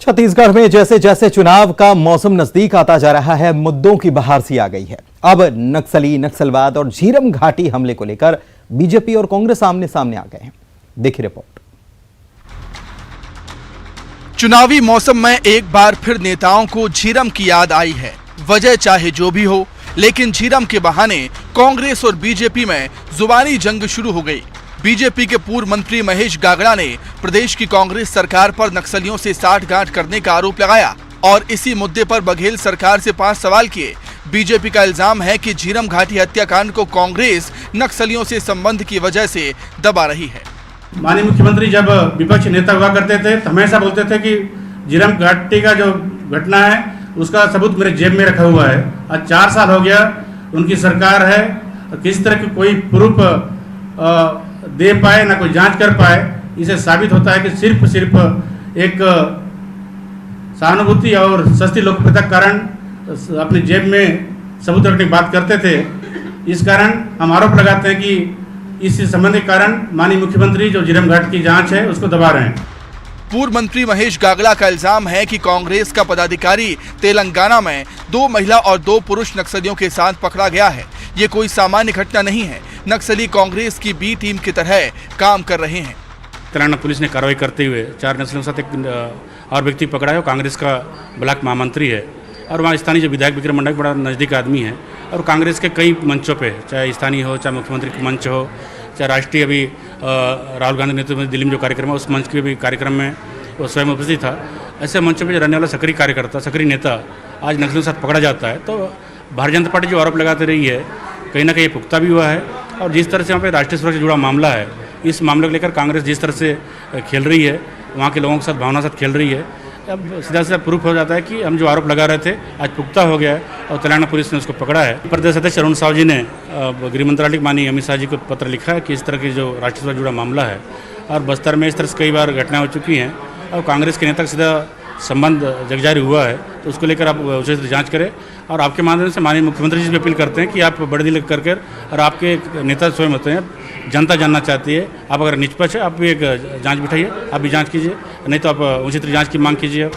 छत्तीसगढ़ में जैसे जैसे चुनाव का मौसम नजदीक आता जा रहा है, मुद्दों की बहार सी आ गई है। अब नक्सलवाद और झीरम घाटी हमले को लेकर बीजेपी और कांग्रेस आमने सामने आ गए हैं। देखिए रिपोर्ट। चुनावी मौसम में एक बार फिर नेताओं को झीरम की याद आई है। वजह चाहे जो भी हो, लेकिन झीरम के बहाने कांग्रेस और बीजेपी में जुबानी जंग शुरू हो गई। बीजेपी के पूर्व मंत्री महेश गागड़ा ने प्रदेश की कांग्रेस सरकार पर नक्सलियों से साठगांठ करने का आरोप लगाया और इसी मुद्दे पर बघेल सरकार से 5 सवाल किए। बीजेपी का इल्जाम है कि झीरम घाटी हत्याकांड को कांग्रेस नक्सलियों से संबंध की वजह से दबा रही है। माननीय मुख्यमंत्री जब विपक्ष नेता हुआ करते थे तो हमेशा बोलते थे कि झीरम घाटी का जो घटना है उसका सबूत मेरे जेब में रखा हुआ है। आज 4 साल हो गया उनकी सरकार है, किस तरह की कोई प्रूफ दे पाए ना कोई जांच कर पाए। इसे साबित होता है कि सिर्फ एक सहानुभूति और सस्ती लोकप्रियता के कारण अपने जेब में सबूत रखने की बात करते थे। इस कारण हम आरोप लगाते हैं कि इस संबंध के कारण माननीय मुख्यमंत्री जो झीरम घाटी की जांच है उसको दबा रहे हैं। पूर्व मंत्री महेश गागड़ा का इल्जाम है कि कांग्रेस का पदाधिकारी तेलंगाना में 2 महिला और 2 पुरुष नक्सलियों के साथ पकड़ा गया है। ये कोई सामान्य घटना नहीं है। नक्सली कांग्रेस की बी टीम की तरह काम कर रहे हैं। तेलंगाना पुलिस ने कार्रवाई करते हुए 4 नक्सलियों के साथ एक और व्यक्ति पकड़ा है। कांग्रेस का ब्लॉक महामंत्री है और वहाँ स्थानीय जो विधायक विक्रम मंडल बड़ा नज़दीक आदमी है और कांग्रेस के कई मंचों पे, चाहे स्थानीय हो, चाहे मुख्यमंत्री का मंच हो, चाहे राष्ट्रीय अभी राहुल गांधी नेतृत्व में दिल्ली में जो कार्यक्रम है उस मंच के भी कार्यक्रम में वो स्वयं उपस्थित था। ऐसे मंचों पर जो रहने वाला सक्रिय कार्यकर्ता, सक्रिय नेता आज नक्सलियों के साथ पकड़ा जाता है तो भारतीय जनता पार्टी जो आरोप लगाते रही है कहीं ना कहीं पुख्ता भी हुआ है। और जिस तरह से वहाँ पे राष्ट्रीय सुरक्षा से जुड़ा मामला है, इस मामले को लेकर कांग्रेस जिस तरह से खेल रही है, वहाँ के लोगों के साथ भावना के साथ खेल रही है, अब सीधा सीधा प्रूफ हो जाता है कि हम जो आरोप लगा रहे थे आज पुख्ता हो गया है और तेलंगाना पुलिस ने उसको पकड़ा है। प्रदेश अध्यक्ष अरुण साव जी ने गृह मंत्रालय के माननीय अमित शाह जी को पत्र लिखा है कि इस तरह की जो राष्ट्रीय सुरक्षा से जुड़ा मामला है और बस्तर में इस तरह से कई बार घटनाएं हो चुकी हैं और कांग्रेस के नेता का सीधा संबंध जगजारी हुआ है, तो उसको लेकर आप उचित जांच करें। और आपके माध्यम से माननीय मुख्यमंत्री जी से अपील करते हैं कि आप बड़े दिल करके, और आपके नेता स्वयं होते हैं, जनता जानना चाहती है, आप अगर निष्पक्ष है आप भी एक जांच बिठाइए, आप भी जांच कीजिए, नहीं तो आप उचित जांच की मांग कीजिए।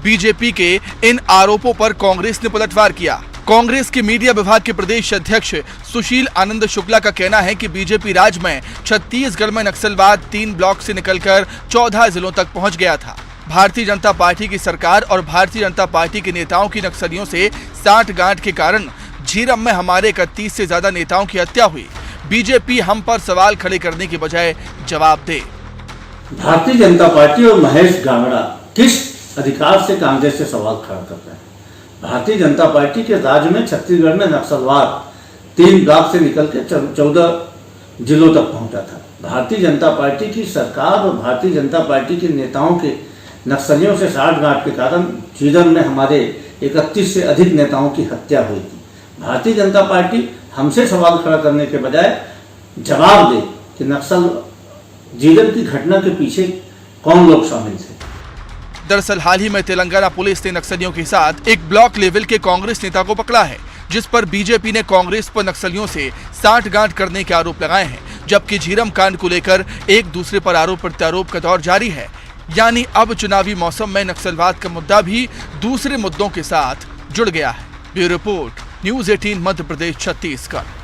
बीजेपी के इन आरोपों पर कांग्रेस ने पलटवार किया। कांग्रेस के मीडिया विभाग के प्रदेश अध्यक्ष सुशील आनंद शुक्ला का कहना है कि बीजेपी राज्य में छत्तीसगढ़ में नक्सलवाद 3 ब्लॉक से निकलकर 14 जिलों तक पहुंच गया था। भारतीय जनता पार्टी की सरकार और भारतीय जनता पार्टी के नेताओं की नक्सलियों से साठगांठ के कारण झीरम में हमारे 31 से ज्यादा नेताओं की हत्या हुई। बीजेपी हम पर सवाल खड़े करने की बजाय जवाब दे। भारतीय जनता पार्टी और महेश गागड़ा किस अधिकार से कांग्रेस से सवाल खड़ा कर रहे हैं? भारतीय जनता पार्टी के राज्य में छत्तीसगढ़ में नक्सलवाद 3 ब्लॉक से निकल के 14 जिलों तक पहुंचा था। भारतीय जनता पार्टी की सरकार और भारतीय जनता पार्टी के नेताओं के नक्सलियों से साठगांठ के कारण झीरम में हमारे 31 से अधिक नेताओं की हत्या हुई थी। भारतीय जनता पार्टी हमसे सवाल खड़ा करने के बजाय जवाब दे कि नक्सल झीरम की घटना के पीछे कौन लोग शामिल थे। दरअसल हाल ही में तेलंगाना पुलिस ने नक्सलियों के साथ एक ब्लॉक लेवल के कांग्रेस नेता को पकड़ा है, जिस पर बीजेपी ने कांग्रेस पर नक्सलियों से साठगांठ करने के आरोप लगाए हैं, जबकि झीरम कांड को लेकर एक दूसरे पर आरोप प्रत्यारोप का दौर जारी है। यानी अब चुनावी मौसम में नक्सलवाद का मुद्दा भी दूसरे मुद्दों के साथ जुड़ गया है। Bureau report, news 18 Madhya Pradesh Chhattisgarh.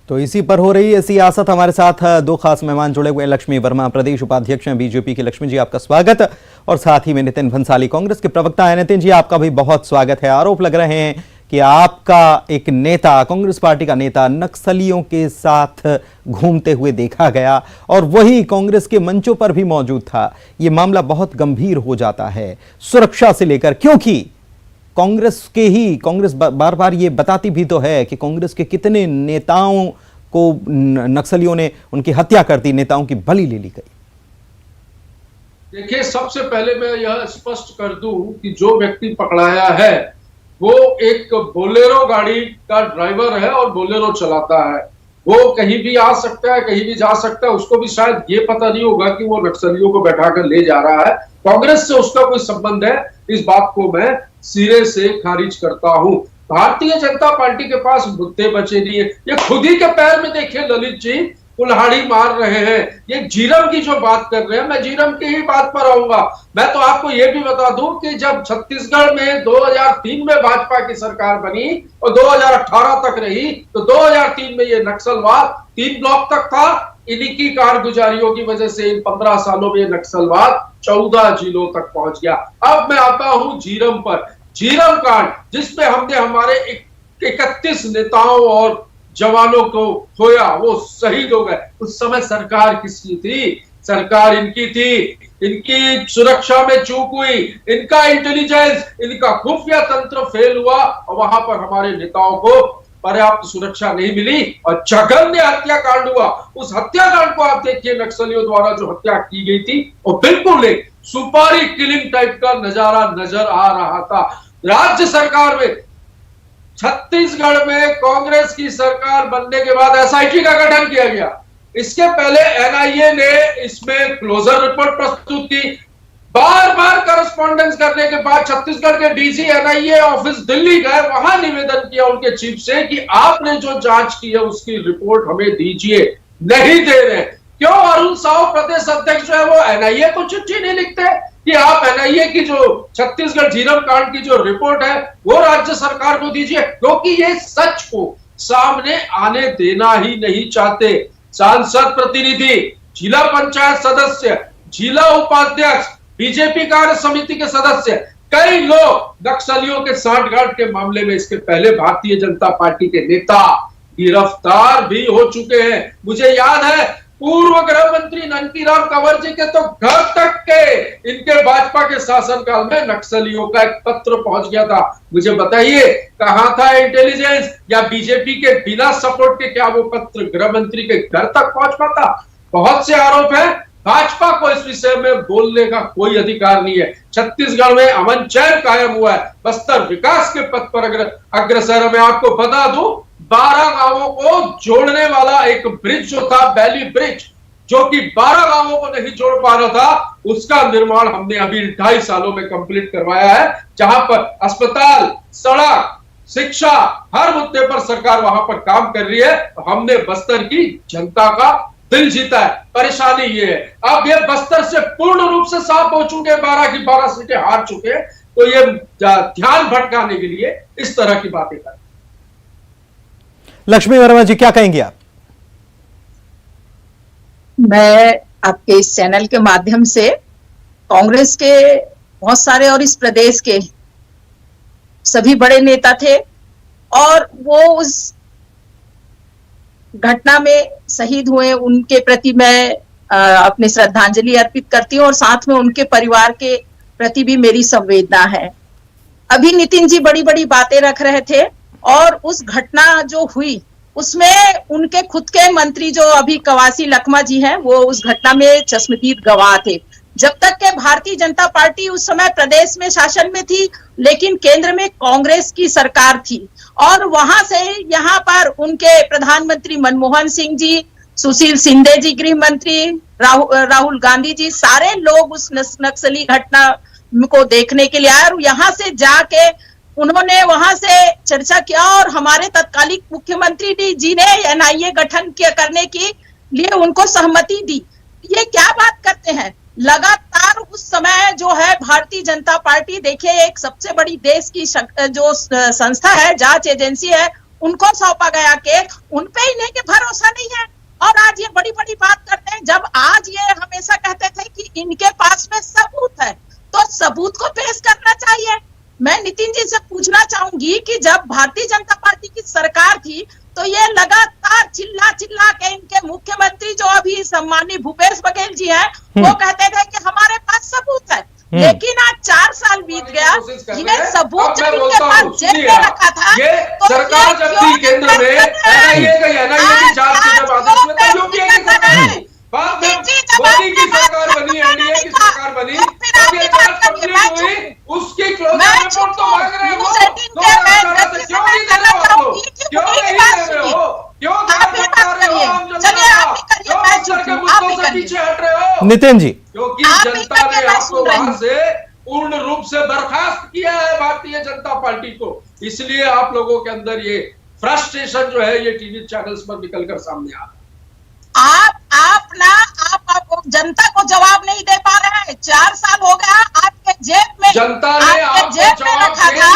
तो इसी पर हो रही है सियासत। हमारे साथ 2 खास मेहमान जुड़े हुए। लक्ष्मी वर्मा प्रदेश उपाध्यक्ष हैं बीजेपी की। लक्ष्मी जी आपका स्वागत। और साथ ही में नितिन भंसाली कांग्रेस के प्रवक्ता है। नितिन जी आपका भी बहुत स्वागत है। आरोप लग रहे हैं कि आपका एक नेता, कांग्रेस पार्टी का नेता, नक्सलियों के साथ घूमते हुए देखा गया और वही कांग्रेस के मंचों पर भी मौजूद था। यह मामला बहुत गंभीर हो जाता है सुरक्षा से लेकर, क्योंकि कांग्रेस बार बार ये बताती भी तो है कि कांग्रेस के कितने नेताओं को नक्सलियों ने उनकी हत्या कर दी, नेताओं की बलि ले ली गई। देखिए, सबसे पहले मैं यह स्पष्ट कर दूं कि जो व्यक्ति पकड़ाया है वो एक बोलेरो गाड़ी का ड्राइवर है और बोलेरो चलाता है। वो कहीं भी आ सकता है, कहीं भी जा सकता है। उसको भी शायद ये पता नहीं होगा कि वो नक्सलियों को बैठाकर ले जा रहा है। कांग्रेस से उसका कोई संबंध है, इस बात को मैं सिरे से खारिज करता हूं। भारतीय जनता पार्टी के पास मुद्दे बचे नहीं है। ये खुद ही के पैर में देखिए ललित जी, कुल्हाड़ी मार रहे हैं। ये झीरम की जो बात कर रहे हैं, मैं झीरम की ही बात पर आऊंगा। मैं तो आपको ये भी बता दूं कि जब छत्तीसगढ़ में 2003 में भाजपा की सरकार बनी और 2018 तक रही, तो 2003 में ये नक्सलवाद 3 ब्लॉक तक था। इन्हीं की कारगुजारियों की वजह से इन 15 सालों में नक्सलवाद 14 जिलों तक पहुंच गया। अब मैं आता हूं झीरम पर। झीरम कांड जिसमें हमने हमारे 31 नेताओं और जवानों को खोया, वो शहीद हो गए। उस समय सरकार किसकी थी? सरकार इनकी थी। इनकी सुरक्षा में चूक हुई, इनका इंटेलिजेंस, इनका खुफिया तंत्र फेल हुआ और वहां पर हमारे नेताओं को पर्याप्त सुरक्षा नहीं मिली और जघन्य हत्याकांड हुआ। उस हत्याकांड को आप देखिए, नक्सलियों द्वारा जो हत्या की गई थी वो बिल्कुल एक सुपारी किलिंग टाइप का नजारा नजर आ रहा था। राज्य सरकार में, छत्तीसगढ़ में कांग्रेस की सरकार बनने के बाद एसआईटी का गठन किया गया। इसके पहले एनआईए ने इसमें क्लोजर रिपोर्ट प्रस्तुत की। बार बार करस्पॉन्डेंस करने के बाद छत्तीसगढ़ के डीजी एनआईए ऑफिस दिल्ली गए, वहां निवेदन किया उनके चीफ से कि आपने जो जांच की है उसकी रिपोर्ट हमें दीजिए। नहीं दे रहे। क्यों? अरुण साहू प्रदेश अध्यक्ष जो है वो एनआईए को चिट्ठी नहीं लिखते कि आप एनआईए की जो छत्तीसगढ़ झीरम कांड की जो रिपोर्ट है वो राज्य सरकार को दीजिए, क्योंकि ये सच को सामने आने देना ही नहीं चाहते। सांसद प्रतिनिधि, जिला पंचायत सदस्य, जिला उपाध्यक्ष, बीजेपी कार्य समिति के सदस्य, कई लोग नक्सलियों के सांठगांठ के मामले में इसके पहले भारतीय जनता पार्टी के नेता गिरफ्तार भी हो चुके हैं। मुझे याद है पूर्व गृह मंत्री ननकीराम कंवर जी के तो घर तक के इनके भाजपा के शासनकाल में नक्सलियों का एक पत्र पहुंच गया था। मुझे बताइए कहां था इंटेलिजेंस या बीजेपी के बिना सपोर्ट के क्या वो पत्र गृह मंत्री के घर तक पहुंच पाता? बहुत से आरोप है। भाजपा को इस विषय में बोलने का कोई अधिकार नहीं है। छत्तीसगढ़ में अमन चैन कायम हुआ है। बस्तर विकास के पथ पर अग्रसर है। मैं आपको बता दूं, 12 गांवों को जोड़ने वाला एक ब्रिज जो था, बैली ब्रिज, जो कि 12 गांवों को नहीं जोड़ पा रहा था, उसका निर्माण हमने अभी 2.5 सालों में कंप्लीट करवाया है। जहां पर अस्पताल, सड़क, शिक्षा, हर मुद्दे पर सरकार वहां पर काम कर रही है। हमने बस्तर की जनता का दिल जीता है। परेशानी ये है, अब ये बस्तर से पूर्ण रूप से साफ हो चुके, 12 की 12 सीटें हार चुके, तो ये ध्यान भटकाने के लिए इस तरह की बातें कर। लक्ष्मी वर्मा जी, क्या कहेंगे आप? मैं आपके इस चैनल के माध्यम से कांग्रेस के बहुत सारे और इस प्रदेश के सभी बड़े नेता थे और वो उस घटना में शहीद हुए, उनके प्रति मैं अपनी श्रद्धांजलि अर्पित करती हूँ और साथ में उनके परिवार के प्रति भी मेरी संवेदना है। अभी नितिन जी बड़ी बड़ी बातें रख रहे थे और उस घटना जो हुई उसमें उनके खुद के मंत्री जो अभी कवासी लखमा जी हैं, वो उस घटना में चश्मदीद गवाह थे। जब तक के भारतीय जनता पार्टी उस समय प्रदेश में शासन में थी, लेकिन केंद्र में कांग्रेस की सरकार थी और वहां से यहाँ पर उनके प्रधानमंत्री मनमोहन सिंह जी, सुशील शिंदे जी गृह मंत्री, राहुल गांधी जी, सारे लोग उस नक्सली घटना को देखने के लिए आए और यहाँ से जाके उन्होंने वहां से चर्चा किया और हमारे तत्कालीन मुख्यमंत्री जी ने एनआईए गठन करने के लिए उनको सहमति दी। ये क्या बात करते हैं? लगातार उस समय जो है भारतीय जनता पार्टी, देखिए एक सबसे बड़ी देश की जो संस्था है, जांच एजेंसी है, उनको सौंपा गया कि उनपे इन्हें के भरोसा नहीं है और आज ये बड़ी बड़ी बात करते हैं। जब आज ये हमेशा कहते थे कि इनके पास में सबूत है, तो सबूत को पेश करना चाहिए। मैं नितिन जी से पूछना चाहूंगी कि जब भारतीय जनता पार्टी की सरकार थी तो ये लगातार चिल्ला चिल्ला के इनके मुख्यमंत्री जो अभी सम्मानित भूपेश बघेल जी हैं, वो कहते थे कि हमारे पास सबूत है, लेकिन आज 4 साल बीत गया, ये सबूत जब इनके पास जेब में रखा था, तो सरकार जब थी केंद्र में, एनआईए की जांच की जब आदेश हुए तब यूपीए की सरकार थी। बाद में मोदी की सरकार बनी, एनडीए की सरकार बनी, तब ये जांच कंप्लीट हुई, उसकी क्लोजर रिपोर्ट तो मांग रहे हो। क्यों नहीं दे रहे हो? क्यों नहीं दे रहे हो? क्यों ध्यान भटका रहे हो आम जनता का? क्यों अफसर के मुद्दों से पीछे हट रहे हो? नितिन जी, क्योंकि जनता ने आपको वहां से पूर्ण रूप से बर्खास्त किया है, भारतीय जनता पार्टी को। इसलिए आप लोगों के अंदर ये फ्रस्ट्रेशन जो है ये टीवी चैनल्स पर निकलकर सामने आ रहा है। आप जनता को जवाब नहीं दे पा रहे हैं। 4 साल हो गया आपके जेब में, जनता ने आपके जेब में रखा था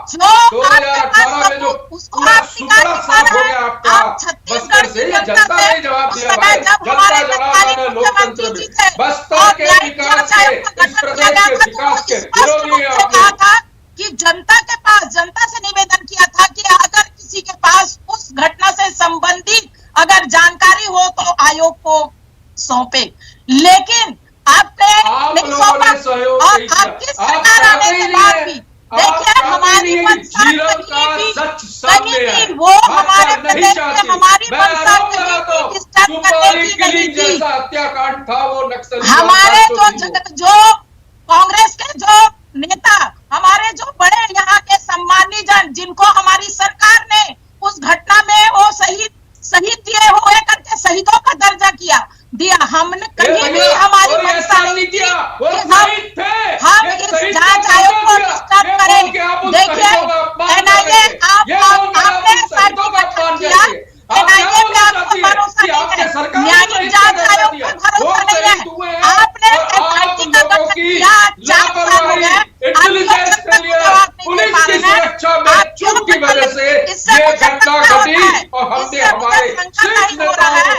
जो आपके पास सबूत, उसको आप निकाल नहीं पा रहे हैं। आप छत्तीसगढ़ की जनता से उस समय जब हमारे तत्कालीन मुख्यमंत्री जी थे और न्यायिक जांच आयोग का गठन किया गया था, तो वो स्पष्ट रूप से कहा था कि जनता के पास, जनता से निवेदन किया था कि अगर किसी के पास उस घटना से संबंधित अगर जानकारी हो तो आयोग को सौंपे, लेकिन आपने नहीं सौंपा। और आपकी सरकार आने के बाद भी देखिए हमारी मंशा कहीं भी वो हमारे प्रदेश में हमारी मंशा कहीं भी डिस्टर्ब करने की नहीं थी। हत्याकांड था वो नक्सली, हमारे जो कांग्रेस के जो नेता, हमारे जो बड़े यहाँ के सम्मानी जन, जिनको हमारी सरकार ने उस घटना में वो शहीद दिए हुए करके शहीदों का दर्जा दिया, हमने कहीं भी हमारी मंशा नहीं थी कि हम इस जांच आयोग को डिस्टर्ब करें। देखिए एनआईए आपने एसआईटी गठन किया, एनआईए पे आपको भरोसा नहीं है, न्यायिक जांच आयोग पर भरोसा नहीं है, आपने एसआईटी का गठन किया, 4 साल हो गए, आप लोग जब तक जवाब नहीं दे पा रहे हैं, आप क्यों इससे मुझे शंका हो रहा है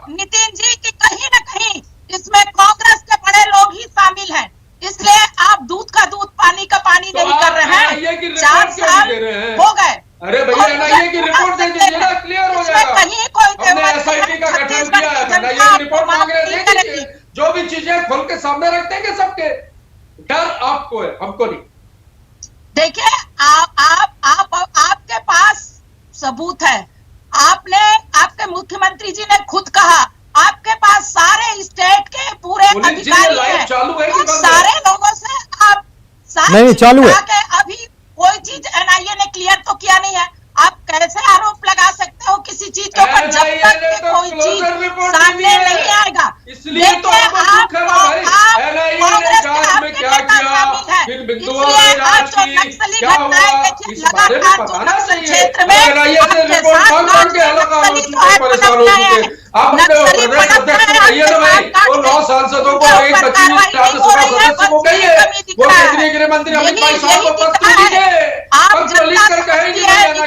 नितिन जी की कहीं न कहीं इसमें कांग्रेस के बड़े लोग ही शामिल हैं, इसलिए आप दूध का दूध पानी का पानी नहीं कर रहे हैं। 4 साल हो गए। अरे भैया एनआईए की रिपोर्ट दे दीजिए ना, क्लियर हो जाएगा। कहीं कोई एसआईटी का गठन किया है, एनआईए की रिपोर्ट मांग रहे हैं, दे दीजिए। जो भी चीजें खोल के सामने रख देंगे सबके, डर आपको है, हमको नहीं। देखिए आपके पास सबूत है, आपके मुख्यमंत्री जी ने खुद कहा आपके पास सारे स्टेट के पूरे अधिकारी हैं, तो सारे लोगों से आप नहीं चालू है, अभी कोई चीज एनआईए ने क्लियर तो किया नहीं है। आप कैसे आरोप लगा सकते हो किसी चीज के ऊपर जब तक कि कोई चीज सामने नहीं आएगा? इसलिए तो आप कांग्रेस के आपके नेता शामिल है, इसलिए आज जो नक्सली घटनाएं देखिए लगातार जो नक्सल क्षेत्र में आपके साथ नक्सली जो है पनप रहे हैं, नक्सली पनप रहे हैं, और 9 सांसदों को एक 25 सदस्य को गई है, वो केंद्रीय गृह मंत्री अमित शाह को पत्र दीजिए, आप जनता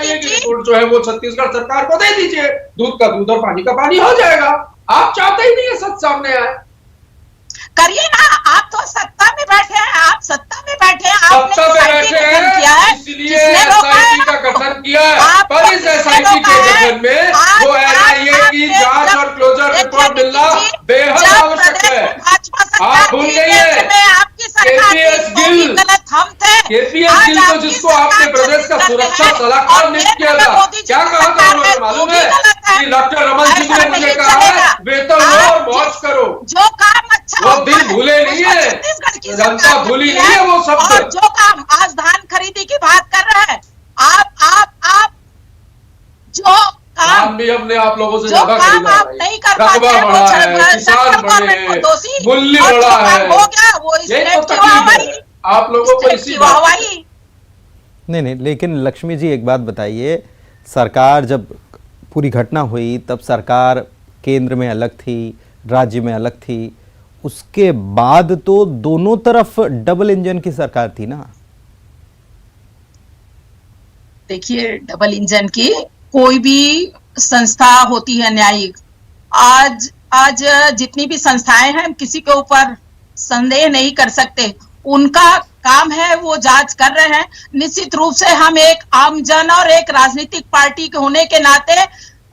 की रिपोर्ट जो है वो छत्तीसगढ़ सरकार को दे दीजिए, दूध का दूध और पानी का पानी हो जाएगा। आप चाहते ही नहीं है सच सामने आए, करिए ना, आप तो सत्ता में बैठे हैं, आप सत्ता में बैठे हैं, सत्ता में बैठे हैं इसलिए एसआईटी का गठन किया है, पर इस एसआईटी के गठन में वो एनआईए की जांच और क्लोजर रिपोर्ट मिलना बेहद आवश्यक है। आप भूल गई है केपीएस गिल, केपीएस गिल को जिसको आपने प्रदेश का सुरक्षा सलाहकार नियुक्त किया था, क्या कहा था उन्होंने मालूम है कि डॉक्टर रमन सिंह ने मुझे कहा है वेतन लो और मौज करो, जो काम अच्छा वो दिन भूले नहीं है, जनता भूली नहीं है वो शब्द। और जो काम आज धान खरीदी की बात कर रहे हैं, आप जो काम भी हमने आप लोगों से जो काम आप नहीं कर पाते हैं, वो सेंट्रल गवर्नमेंट को दोषी, मूल्य और जो बढ़ा काम है, हो गया वो स्टेट की वाहवाही, आप लोगों को इसी वाहवाही। नहीं, लेकिन लक्ष्मी जी एक बात बताइए, सरकार जब पूरी घटना हुई तब सरकार केंद्र में अलग थी, राज्य में अलग थी, उसके बाद तो दोनों तरफ डबल इंजन की सरकार थी ना। देखिए डबल इंजन की कोई भी संस्था होती है न्यायिक, आज जितनी भी संस्थाएं हैं किसी के ऊपर संदेह नहीं कर सकते, उनका काम है, वो जांच कर रहे हैं। निश्चित रूप से हम एक आमजन और एक राजनीतिक पार्टी के होने के नाते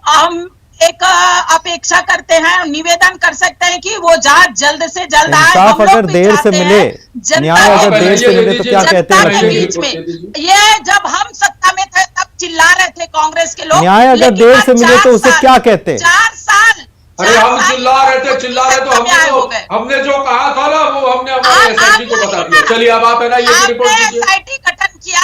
हम एक अपेक्षा करते हैं, निवेदन कर सकते हैं कि वो जांच जल्द से जल्द आए। इंसाफ अगर देर से मिले, न्याय अगर देर से मिले तो क्या कहते हैं के बीच में ये जब हम सत्ता में थे तब चिल्ला रहे थे कांग्रेस के लोग, न्याय अगर देर से मिले तो उसे क्या कहते हैं? 4 साल अरे हम चिल्ला रहे थे, हमने जो कहा था ना वो हमने हमारे एसआईटी को बता दिया। चलिए अब आप एनआईए की रिपोर्ट दीजिए। एसआईटी गठन किया,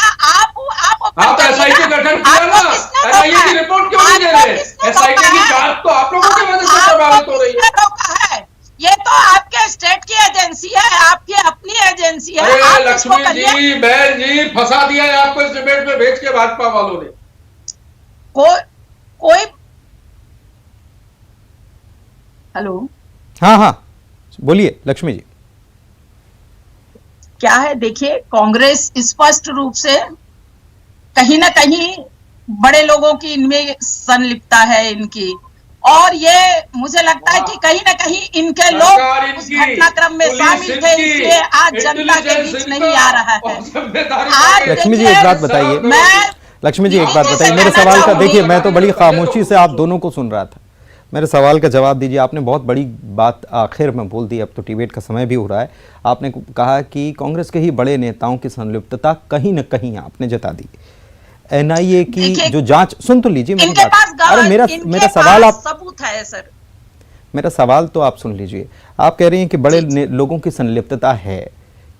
आप एसआईटी गठन किया ना, एनआईए की रिपोर्ट क्यों नहीं दे रहे? एसआईटी की जांच तो आप लोगों की वजह से प्रभावित हो रही है। ये तो आपके स्टेट की एजेंसी है, आपकी अपनी एजेंसी है। अरे लक्ष्मी जी, बहन जी, फंसा दिया है आपको इस डिबेट में भेज के भाजपा वालों ने। कोई हेलो, हाँ हाँ बोलिए लक्ष्मी जी। क्या है, देखिए कांग्रेस स्पष्ट रूप से कहीं ना कहीं बड़े लोगों की इनमें संलिप्तता है इनकी, और ये मुझे लगता है कि कहीं ना कहीं इनके लोग उस घटनाक्रम में शामिल थे, इसलिए आज जनता के बीच नहीं आ रहा है। आज लक्ष्मी जी एक बात बताइए, लक्ष्मी जी एक बात बताइए, मेरे सवाल का देखिए, मैं तो बड़ी खामोशी से आप दोनों को सुन रहा था, मेरे सवाल का जवाब दीजिए। आपने बहुत बड़ी बात आखिर में बोल दी, अब तो डिबेट का समय भी हो रहा है। आपने कहा कि कांग्रेस के ही बड़े नेताओं की संलिप्तता कहीं न कहीं आपने जता दी। एनआईए की जो जांच, सुन तो लीजिए मेरी बात। अरे मेरा सवाल आप, सबूत है सर, मेरा सवाल तो आप सुन लीजिए। आप कह रहे हैं कि बड़े लोगों की संलिप्तता है,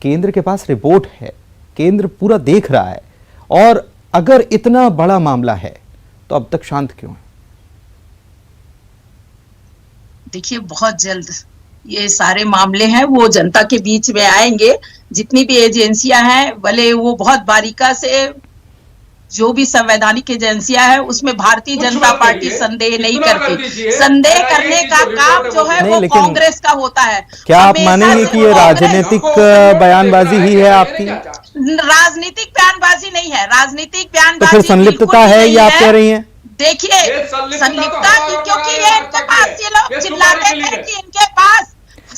केंद्र के पास रिपोर्ट है, केंद्र पूरा देख रहा है, और अगर इतना बड़ा मामला है तो अब तक शांत क्यों है? देखिए बहुत जल्द ये सारे मामले हैं वो जनता के बीच में आएंगे। जितनी भी एजेंसियां हैं, भले वो बहुत बारीका से, जो भी संवैधानिक एजेंसियां हैं उसमें भारतीय जनता पार्टी संदेह नहीं करती। संदेह करने का काम जो है वो कांग्रेस का होता है। क्या आप मानेंगे कि ये राजनीतिक बयानबाजी ही है आपकी? राजनीतिक बयानबाजी नहीं है, राजनीतिक बयानबाजी तो फिर संलिप्तता है ये आप कह रही हैं? देखिए संलिप्तता, क्योंकि ये इनके पास, ये लोग चिल्लाते थे कि इनके पास।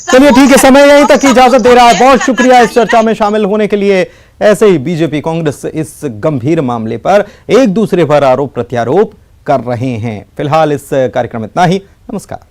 चलिए ठीक है, समय यहीं तक इजाजत दे रहा है। बहुत शुक्रिया इस चर्चा में शामिल होने के लिए। ऐसे ही बीजेपी कांग्रेस इस गंभीर मामले पर एक दूसरे पर आरोप प्रत्यारोप कर रहे हैं। फिलहाल इस कार्यक्रम में इतना ही। नमस्कार।